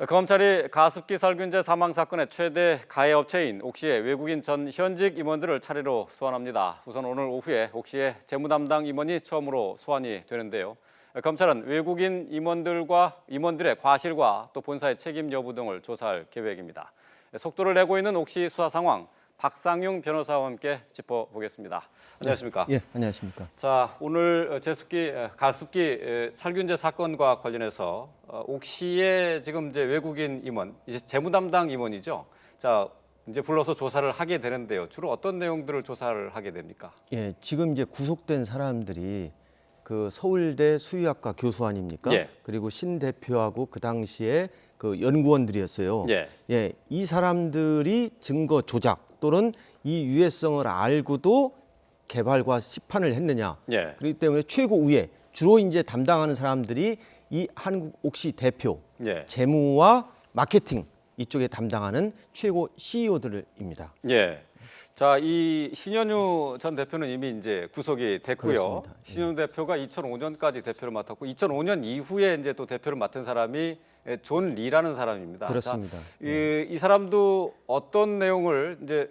검찰이 가습기 살균제 사망 사건의 최대 가해 업체인 옥시의 외국인 전 현직 임원들을 차례로 소환합니다. 우선 오늘 오후에 옥시의 재무 담당 임원이 처음으로 소환이 되는데요. 검찰은 외국인 임원들의 과실과 또 본사의 책임 여부 등을 조사할 계획입니다. 속도를 내고 있는 옥시 수사 상황, 박상용 변호사와 함께 짚어보겠습니다. 안녕하십니까? 예, 안녕하십니까? 자, 오늘 가습기 살균제 사건과 관련해서 옥시의 지금 이제 외국인 임원, 이제 재무 담당 임원이죠. 자, 이제 불러서 조사를 하게 되는데요. 주로 어떤 내용들을 조사를 하게 됩니까? 예, 지금 이제 구속된 사람들이 그 서울대 수의학과 교수 아닙니까? 예. 그리고 신 대표하고 그 당시에 그 연구원들이었어요. 예. 예, 이 사람들이 증거 조작 또는 이 유해성을 알고도 개발과 시판을 했느냐. 예. 그렇기 때문에 최고위에 주로 이제 담당하는 사람들이 이 한국 옥시 대표, 예. 재무와 마케팅 이쪽에 담당하는 최고 CEO들입니다. 예. 자, 이 신현우 전 대표는 이미 이제 구속이 됐고요. 그렇습니다. 신현우 대표가 2005년까지 대표를 맡았고 2005년 이후에 이제 또 대표를 맡은 사람이 존 리라는 사람입니다. 그렇습니다. 자, 이 사람도 어떤 내용을 이제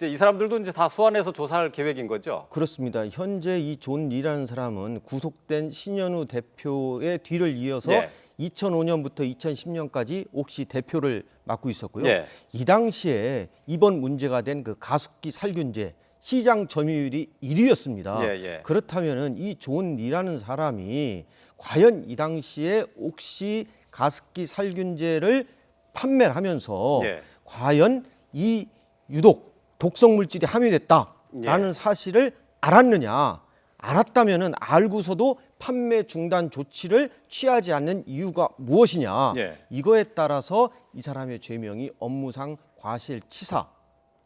이 사람들도 이제 다 소환해서 조사할 계획인 거죠? 그렇습니다. 현재 이 존 리라는 사람은 구속된 신현우 대표의 뒤를 이어서 예. 2005년부터 2010년까지 옥시 대표를 맡고 있었고요. 예. 이 당시에 이번 문제가 된 그 가습기 살균제 시장 점유율이 1위였습니다. 예, 예. 그렇다면은 이 존 리라는 사람이 과연 이 당시에 옥시 가습기 살균제를 판매를 하면서 예. 과연 이 유독 독성 물질이 함유됐다라는 예. 사실을 알았느냐? 알았다면은 알고서도 판매 중단 조치를 취하지 않는 이유가 무엇이냐? 예. 이거에 따라서 이 사람의 죄명이 업무상 과실치사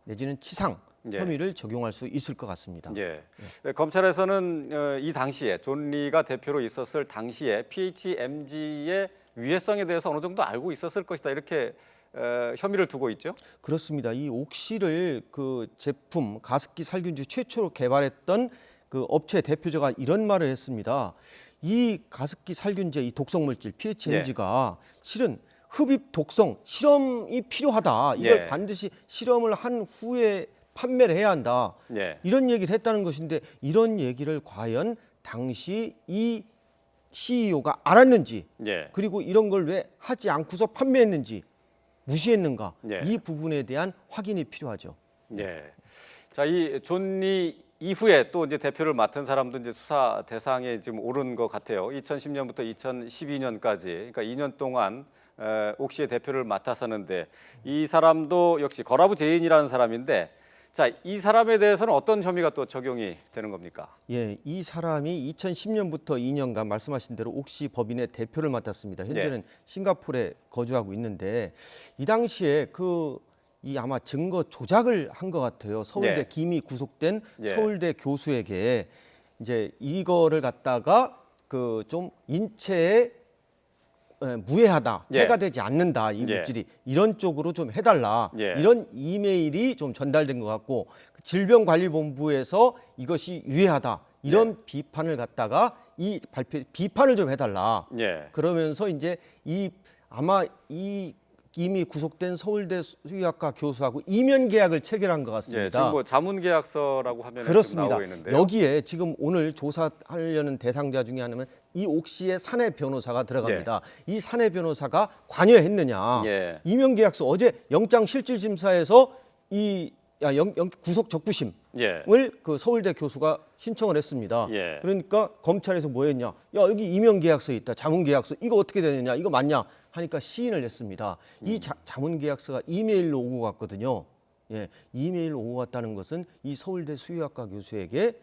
내지는 치상 예. 혐의를 적용할 수 있을 것 같습니다. 예. 검찰에서는 이 당시에 존 리가 대표로 있었을 당시에 PHMG의 위해성에 대해서 어느 정도 알고 있었을 것이다 이렇게 혐의를 두고 있죠. 그렇습니다. 이 옥시를 그 제품 가습기 살균제 최초로 개발했던 그 업체 대표자가 이런 말을 했습니다. 이 가습기 살균제 이 독성 물질 PHMG가 실은 흡입 독성 실험이 필요하다. 이걸 예. 반드시 실험을 한 후에 판매를 해야 한다. 예. 이런 얘기를 했다는 것인데 이런 얘기를 과연 당시 이 CEO가 알았는지 예. 그리고 이런 걸 왜 하지 않고서 판매했는지 무시했는가 예. 이 부분에 대한 확인이 필요하죠. 예. 자, 이 존 리 이후에 또 이제 대표를 맡은 사람도 이제 수사 대상에 지금 오른 것 같아요. 2010년부터 2012년까지, 그러니까 2년 동안 옥시의 대표를 맡았었는데 이 사람도 역시 거라부 제인이라는 사람인데, 자, 이 사람에 대해서는 어떤 혐의가 또 적용이 되는 겁니까? 예, 이 사람이 2010년부터 2년간 말씀하신 대로 옥시 법인의 대표를 맡았습니다. 현재는 싱가포르에 거주하고 있는데 이 당시에 이 아마 증거 조작을 한 것 같아요. 서울대 예. 김이 구속된 예. 서울대 교수에게 이제 이거를 갖다가 그 좀 인체에 무해하다, 예. 해가 되지 않는다 이 예. 물질이 이런 쪽으로 좀 해달라 예. 이런 이메일이 좀 전달된 것 같고 질병관리본부에서 이것이 유해하다 이런 비판을 갖다가 이 비판을 좀 해달라. 예. 그러면서 이제 아마 이미 구속된 서울대 수의학과 교수하고 이면 계약을 체결한 것 같습니다. 예. 지금 뭐 자문 계약서라고 하면 그렇습니다. 나오고 있는데요. 여기에 지금 오늘 조사하려는 대상자 중에 하나는 이 옥시의 사내 변호사가 들어갑니다. 이 사내 변호사가 관여했느냐? 예. 이면 계약서 어제 영장 실질 심사에서 구속 적부심을 예. 그 서울대 교수가 신청을 했습니다. 예. 그러니까 검찰에서 뭐 했냐? 야, 여기 이면 계약서 있다. 자문 계약서 이거 어떻게 되느냐? 이거 맞냐? 하니까 시인을 했습니다. 이 자문 계약서가 이메일로 오고 갔거든요. 예, 이메일로 오고 갔다는 것은 이 서울대 수의학과 교수에게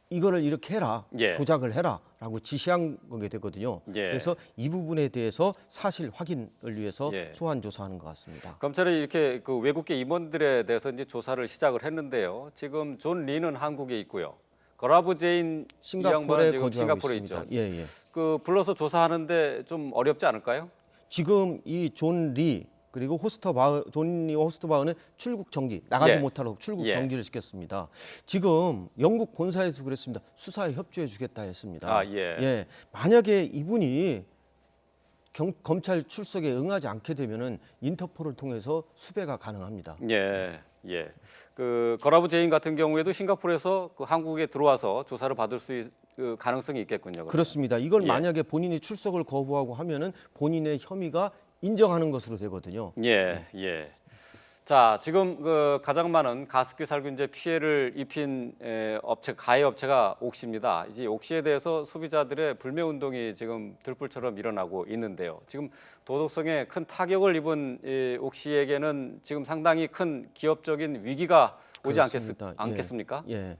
이거를 이렇게 해라, 예. 조작을 해라라고 지시한 거게 되거든요. 예. 그래서 이 부분에 대해서 사실 확인을 위해서 예. 소환 조사하는 것 같습니다. 검찰이 이렇게 그 외국계 임원들에 대해서 이제 조사를 시작을 했는데요. 지금 존 리는 한국에 있고요. 거라부 제인 이 양반은 싱가포르에 지금 거주하고 싱가포르에 있습니다. 있죠. 예, 예. 그 불러서 조사하는데 좀 어렵지 않을까요? 지금 이 존 리 그리고 존 리와 호스트 바우는 출국 정지, 나가지 예. 못하도록 출국 예. 정지를 시켰습니다. 지금 영국 본사에서 그랬습니다. 수사에 협조해 주겠다 했습니다. 아, 예. 예. 만약에 이분이 검찰 출석에 응하지 않게 되면은 인터폴을 통해서 수배가 가능합니다. 예, 예. 그 거라부 제인 같은 경우에도 싱가포르에서 그 한국에 들어와서 조사를 받을 그 가능성이 있겠군요. 그러면. 그렇습니다. 이건 예. 만약에 본인이 출석을 거부하고 하면은 본인의 혐의가 인정하는 것으로 되거든요. 예, 예. 자, 지금 그 가장 많은 가습기 살균제 피해를 입힌 업체, 가해 업체가 옥시입니다. 이제 옥시에 대해서 소비자들의 불매 운동이 지금 들불처럼 일어나고 있는데요. 지금 도덕성에 큰 타격을 입은 이 옥시에게는 지금 상당히 큰 기업적인 위기가 오지 그렇습니다. 않겠습니까? 예.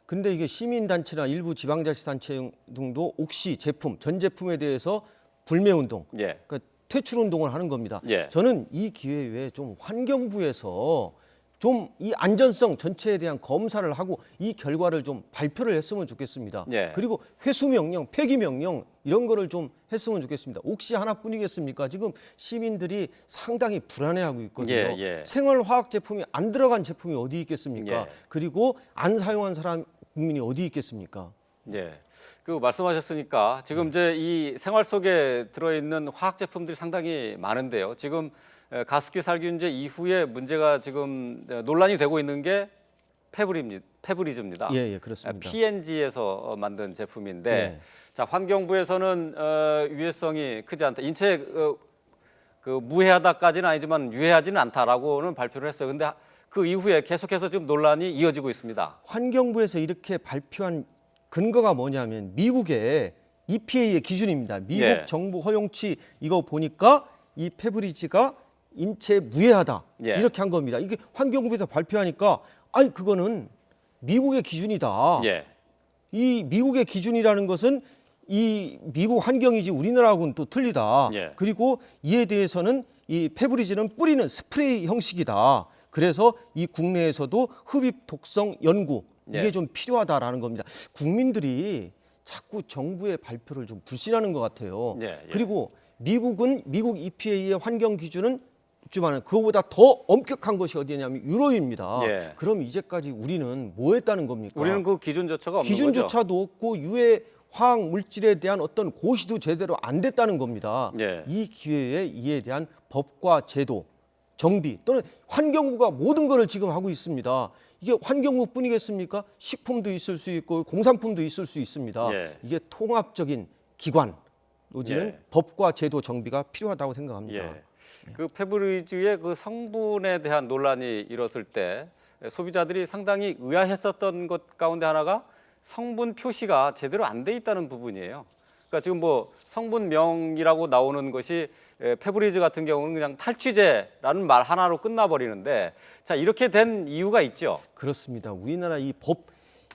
근데 이게 시민단체나 일부 지방자치단체 등도 옥시 제품, 전 제품에 대해서 불매 운동, 예. 그러니까 퇴출 운동을 하는 겁니다. 예. 저는 이 기회에 좀 환경부에서 좀 이 안전성 전체에 대한 검사를 하고 이 결과를 좀 발표를 했으면 좋겠습니다. 예. 그리고 회수 명령, 폐기 명령 이런 거를 좀 했으면 좋겠습니다. 옥시 하나뿐이겠습니까? 지금 시민들이 상당히 불안해하고 있거든요. 예, 예. 생활화학 제품이 안 들어간 제품이 어디 있겠습니까? 예. 그리고 안 사용한 사람 국민이 어디 있겠습니까? 예. 그 말씀하셨으니까 지금 이제 이 생활 속에 들어있는 화학 제품들이 상당히 많은데요. 지금 가습기 살균제 이후에 문제가 지금 논란이 되고 있는 게 페브리즈입니다. 예, 그렇습니다. PNG에서 만든 제품인데, 예. 자 환경부에서는 유해성이 크지 않다. 인체 그 무해하다까지는 아니지만 유해하지는 않다라고는 발표를 했어요. 근데 그 이후에 계속해서 지금 논란이 이어지고 있습니다. 환경부에서 이렇게 발표한 근거가 뭐냐면 미국의 EPA의 기준입니다. 미국 예. 정부 허용치 이거 보니까 이 페브리즈가 인체 무해하다 예. 이렇게 한 겁니다. 이게 환경부에서 발표하니까 아니 그거는 미국의 기준이다. 예. 이 미국의 기준이라는 것은 이 미국 환경이지 우리나라하고는 또 틀리다. 예. 그리고 이에 대해서는 이 페브리즈는 뿌리는 스프레이 형식이다. 그래서 이 국내에서도 흡입 독성 연구 이게 예. 좀 필요하다라는 겁니다. 국민들이 자꾸 정부의 발표를 좀 불신하는 것 같아요. 예, 예. 그리고 미국은 미국 EPA의 환경 기준은 있지만 그거보다 더 엄격한 것이 어디냐면 유럽입니다. 예. 그럼 이제까지 우리는 뭐 했다는 겁니까? 우리는 그 기준조차가 없는 거죠. 기준조차도 없고 유해 화학 물질에 대한 어떤 고시도 제대로 안 됐다는 겁니다. 예. 이 기회에 이에 대한 법과 제도, 정비 또는 환경부가 모든 것을 지금 하고 있습니다. 이게 환경부뿐이겠습니까? 식품도 있을 수 있고 공산품도 있을 수 있습니다. 예. 이게 통합적인 기관, 노지는 예. 법과 제도 정비가 필요하다고 생각합니다. 예. 그 페브리즈의 그 성분에 대한 논란이 일었을 때 소비자들이 상당히 의아했었던 것 가운데 하나가 성분 표시가 제대로 안 돼 있다는 부분이에요. 그러니까 지금 뭐 성분명이라고 나오는 것이 페브리즈 같은 경우는 그냥 탈취제라는 말 하나로 끝나버리는데 자 이렇게 된 이유가 있죠. 그렇습니다. 우리나라 이 법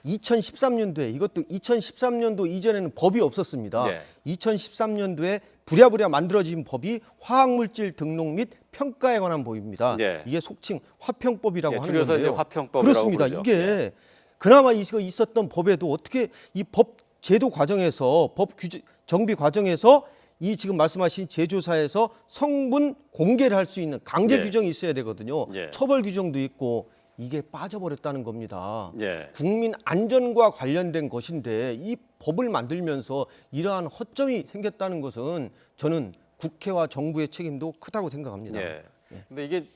2013년도에 이것도 2013년도 이전에는 법이 없었습니다. 예. 2013년도에 부랴부랴 만들어진 법이 화학물질 등록 및 평가에 관한 법입니다. 예. 이게 속칭 화평법이라고 예, 하는 줄여서 건데요. 이제 화평법이라고 그렇습니다. 부르죠. 이게 그나마 이거 있었던 법에도 어떻게 이 법 제도 과정에서 법 규제 정비 과정에서 이 지금 말씀하신 제조사에서 성분 공개를 할 수 있는 강제 예. 규정이 있어야 되거든요. 예. 처벌 규정도 있고 이게 빠져버렸다는 겁니다. 예. 국민 안전과 관련된 것인데 이 법을 만들면서 이러한 허점이 생겼다는 것은 저는 국회와 정부의 책임도 크다고 생각합니다. 예. 근데 이게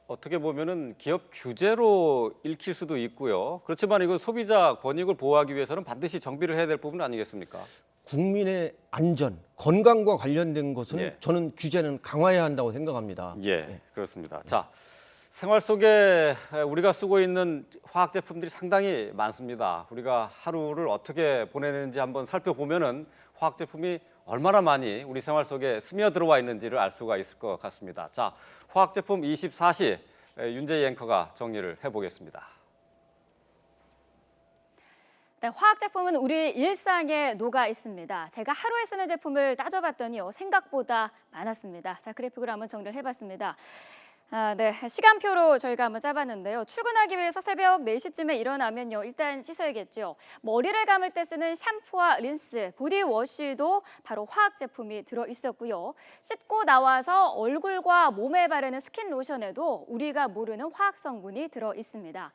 어떻게 보면은 기업 규제로 읽힐 수도 있고요. 그렇지만 이거 소비자 권익을 보호하기 위해서는 반드시 정비를 해야 될 부분 아니겠습니까? 국민의 안전, 건강과 관련된 것은 예. 저는 규제는 강화해야 한다고 생각합니다. 예, 그렇습니다. 자, 생활 속에 우리가 쓰고 있는 화학 제품들이 상당히 많습니다. 우리가 하루를 어떻게 보내는지 한번 살펴보면은 화학 제품이 얼마나 많이 우리 생활 속에 스며들어와 있는지를 알 수가 있을 것 같습니다. 자, 화학 제품 24시 윤재희 앵커가 정리를 해보겠습니다. 네, 화학 제품은 우리 일상에 녹아 있습니다. 제가 하루에 쓰는 제품을 따져봤더니요, 생각보다 많았습니다. 자, 그래픽으로 한번 정리를 해봤습니다. 네. 시간표로 저희가 한번 짜봤는데요. 출근하기 위해서 새벽 4시쯤에 일어나면요. 일단 씻어야겠죠. 머리를 감을 때 쓰는 샴푸와 린스, 보디워시도 바로 화학 제품이 들어있었고요. 씻고 나와서 얼굴과 몸에 바르는 스킨 로션에도 우리가 모르는 화학 성분이 들어있습니다.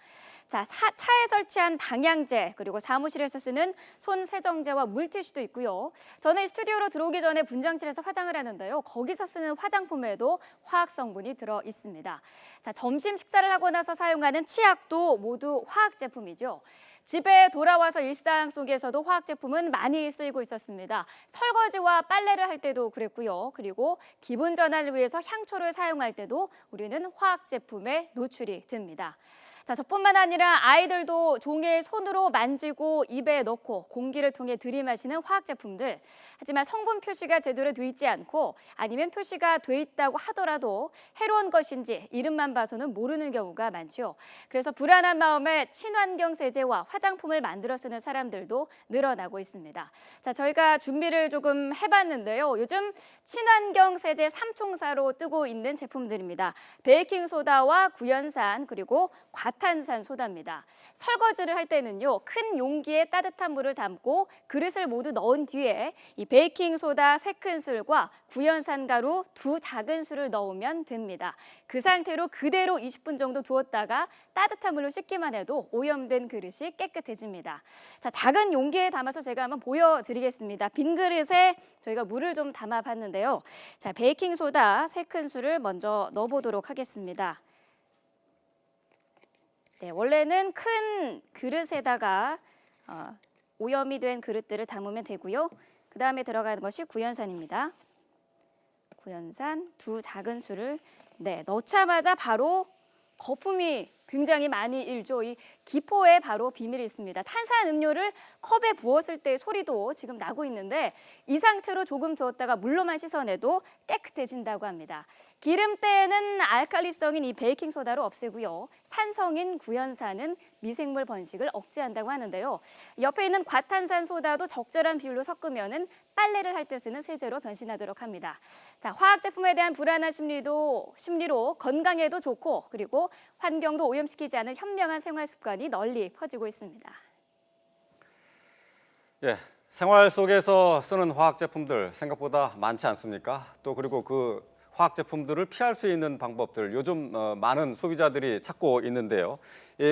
자, 차에 설치한 방향제, 그리고 사무실에서 쓰는 손 세정제와 물티슈도 있고요. 저는 이 스튜디오로 들어오기 전에 분장실에서 화장을 하는데요. 거기서 쓰는 화장품에도 화학 성분이 들어 있습니다. 자, 점심 식사를 하고 나서 사용하는 치약도 모두 화학 제품이죠. 집에 돌아와서 일상 속에서도 화학 제품은 많이 쓰이고 있었습니다. 설거지와 빨래를 할 때도 그랬고요. 그리고 기분 전환을 위해서 향초를 사용할 때도 우리는 화학 제품에 노출이 됩니다. 자, 저뿐만 아니라 아이들도 종일 손으로 만지고 입에 넣고 공기를 통해 들이마시는 화학 제품들. 하지만 성분 표시가 제대로 돼 있지 않고 아니면 표시가 돼 있다고 하더라도 해로운 것인지 이름만 봐서는 모르는 경우가 많죠. 그래서 불안한 마음에 친환경 세제와 화장품을 만들어 쓰는 사람들도 늘어나고 있습니다. 자, 저희가 준비를 조금 해봤는데요. 요즘 친환경 세제 3총사로 뜨고 있는 제품들입니다. 베이킹 소다와 구연산 그리고 과탄산 소다입니다. 설거지를 할 때는요, 큰 용기에 따뜻한 물을 담고 그릇을 모두 넣은 뒤에 이 베이킹 소다 3큰술과 구연산 가루 2작은술을 넣으면 됩니다. 그 상태로 그대로 20분 정도 두었다가 따뜻한 물로 씻기만 해도 오염된 그릇이 깨끗해집니다. 자, 작은 용기에 담아서 제가 한번 보여드리겠습니다. 빈 그릇에 저희가 물을 좀 담아봤는데요. 자, 베이킹 소다 3큰술을 먼저 넣어보도록 하겠습니다. 네, 원래는 큰 그릇에다가 오염이 된 그릇들을 담으면 되고요. 그 다음에 들어가는 것이 구연산입니다. 구연산 2작은술을 넣자마자 바로 거품이 굉장히 많이 일죠. 이 기포에 바로 비밀이 있습니다. 탄산음료를 컵에 부었을 때 소리도 지금 나고 있는데 이 상태로 조금 두었다가 물로만 씻어내도 깨끗해진다고 합니다. 기름때에는 알칼리성인 이 베이킹소다로 없애고요. 산성인 구연산은 미생물 번식을 억제한다고 하는데요. 옆에 있는 과탄산 소다도 적절한 비율로 섞으면은 빨래를 할 때 쓰는 세제로 변신하도록 합니다. 자, 화학 제품에 대한 불안한 심리로 건강에도 좋고 그리고 환경도 오염시키지 않은 현명한 생활 습관이 널리 퍼지고 있습니다. 예, 생활 속에서 쓰는 화학 제품들 생각보다 많지 않습니까? 또 그리고 그 화학 제품들을 피할 수 있는 방법들 요즘 많은 소비자들이 찾고 있는데요.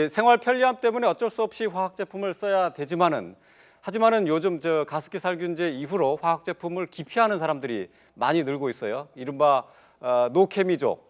생활 편리함 때문에 어쩔 수 없이 화학 제품을 써야 되지만은 하지만은 요즘 가습기 살균제 이후로 화학 제품을 기피하는 사람들이 많이 늘고 있어요. 이른바 노케미족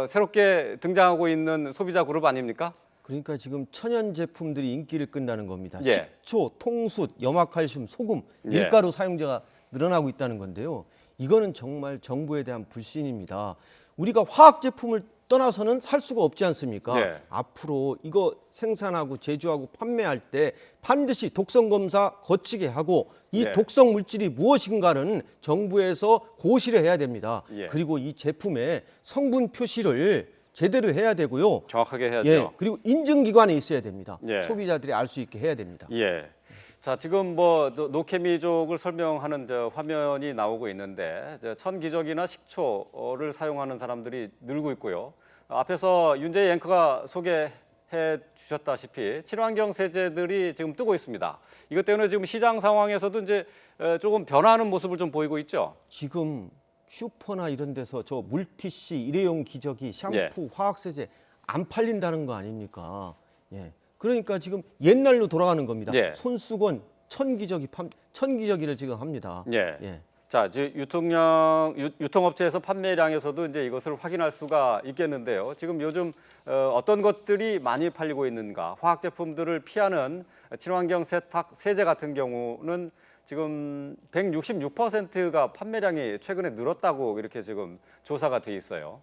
새롭게 등장하고 있는 소비자 그룹 아닙니까? 그러니까 지금 천연 제품들이 인기를 끈다는 겁니다. 예. 식초, 통숯, 염화칼슘, 소금, 예. 밀가루 사용자가 늘어나고 있다는 건데요. 이거는 정말 정부에 대한 불신입니다. 우리가 화학 제품을 떠나서는 살 수가 없지 않습니까? 예. 앞으로 이거 생산하고 제조하고 판매할 때 반드시 독성 검사 거치게 하고 이 예. 독성 물질이 무엇인가는 정부에서 고시를 해야 됩니다. 예. 그리고 이 제품의 성분 표시를 제대로 해야 되고요. 정확하게 해야죠. 예, 그리고 인증기관에 있어야 됩니다. 예. 소비자들이 알 수 있게 해야 됩니다. 예. 자, 지금 노케미족을 설명하는 화면이 나오고 있는데 천기저귀나 식초를 사용하는 사람들이 늘고 있고요. 앞에서 윤재희 앵커가 소개해 주셨다시피 친환경 세제들이 지금 뜨고 있습니다. 이것 때문에 지금 시장 상황에서도 이제 조금 변화하는 모습을 좀 보이고 있죠. 지금 슈퍼나 이런 데서 저 물티슈, 일회용 기저귀, 샴푸, 예. 화학세제 안 팔린다는 거 아닙니까? 예. 그러니까 지금 옛날로 돌아가는 겁니다. 예. 손수건, 천기저귀를 지금 합니다. 예. 예. 자, 이제 유통업체에서 판매량에서도 이제 이것을 확인할 수가 있겠는데요. 지금 요즘 어떤 것들이 많이 팔리고 있는가? 화학 제품들을 피하는 친환경 세제 같은 경우는 지금 166%가 판매량이 최근에 늘었다고 이렇게 지금 조사가 돼 있어요.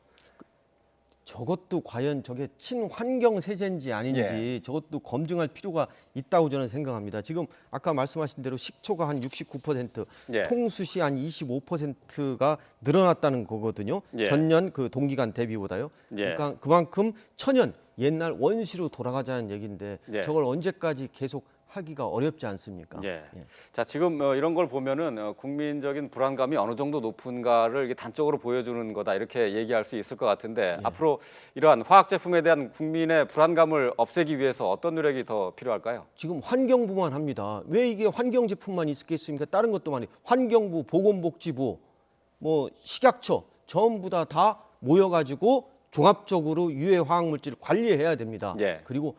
저것도 과연 저게 친환경 세제인지 아닌지 예. 저것도 검증할 필요가 있다고 저는 생각합니다. 지금 아까 말씀하신 대로 식초가 한 69%, 예. 통수시 한 25%가 늘어났다는 거거든요. 예. 전년 그 동기간 대비보다요. 예. 그러니까 그만큼 천연 옛날 원시로 돌아가자는 얘기인데 예. 저걸 언제까지 계속 하기가 어렵지 않습니까? 예. 예. 자, 지금 이런 걸 보면은 국민적인 불안감이 어느 정도 높은가를 이게 단적으로 보여주는 거다 이렇게 얘기할 수 있을 것 같은데 앞으로 이러한 화학 제품에 대한 국민의 불안감을 없애기 위해서 어떤 노력이 더 필요할까요? 지금 환경부만 합니다. 왜 이게 환경 제품만 있겠습니까? 다른 것도 많이 환경부, 보건복지부, 뭐 식약처 전부 다 모여가지고 종합적으로 유해 화학물질을 관리해야 됩니다. 예. 그리고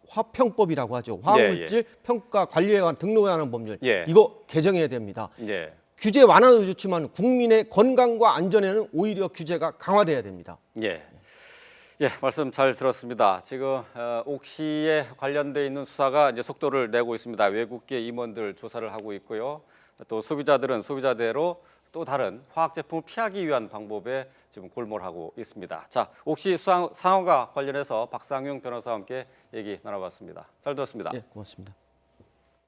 화평법이라고 하죠. 화학물질 평가 관리에 관한 등록에 관한 법률 예. 이거 개정해야 됩니다. 예. 규제 완화도 좋지만 국민의 건강과 안전에는 오히려 규제가 강화돼야 됩니다. 예. 예, 말씀 잘 들었습니다. 지금 옥시에 관련돼 있는 수사가 이제 속도를 내고 있습니다. 외국계 임원들 조사를 하고 있고요. 또 소비자들은 소비자대로 또 다른 화학 제품을 피하기 위한 방법에 지금 골몰하고 있습니다. 자, 옥시 수사 상황과 관련해서 박상용 변호사와 함께 얘기 나눠봤습니다. 잘 들었습니다. 예, 고맙습니다.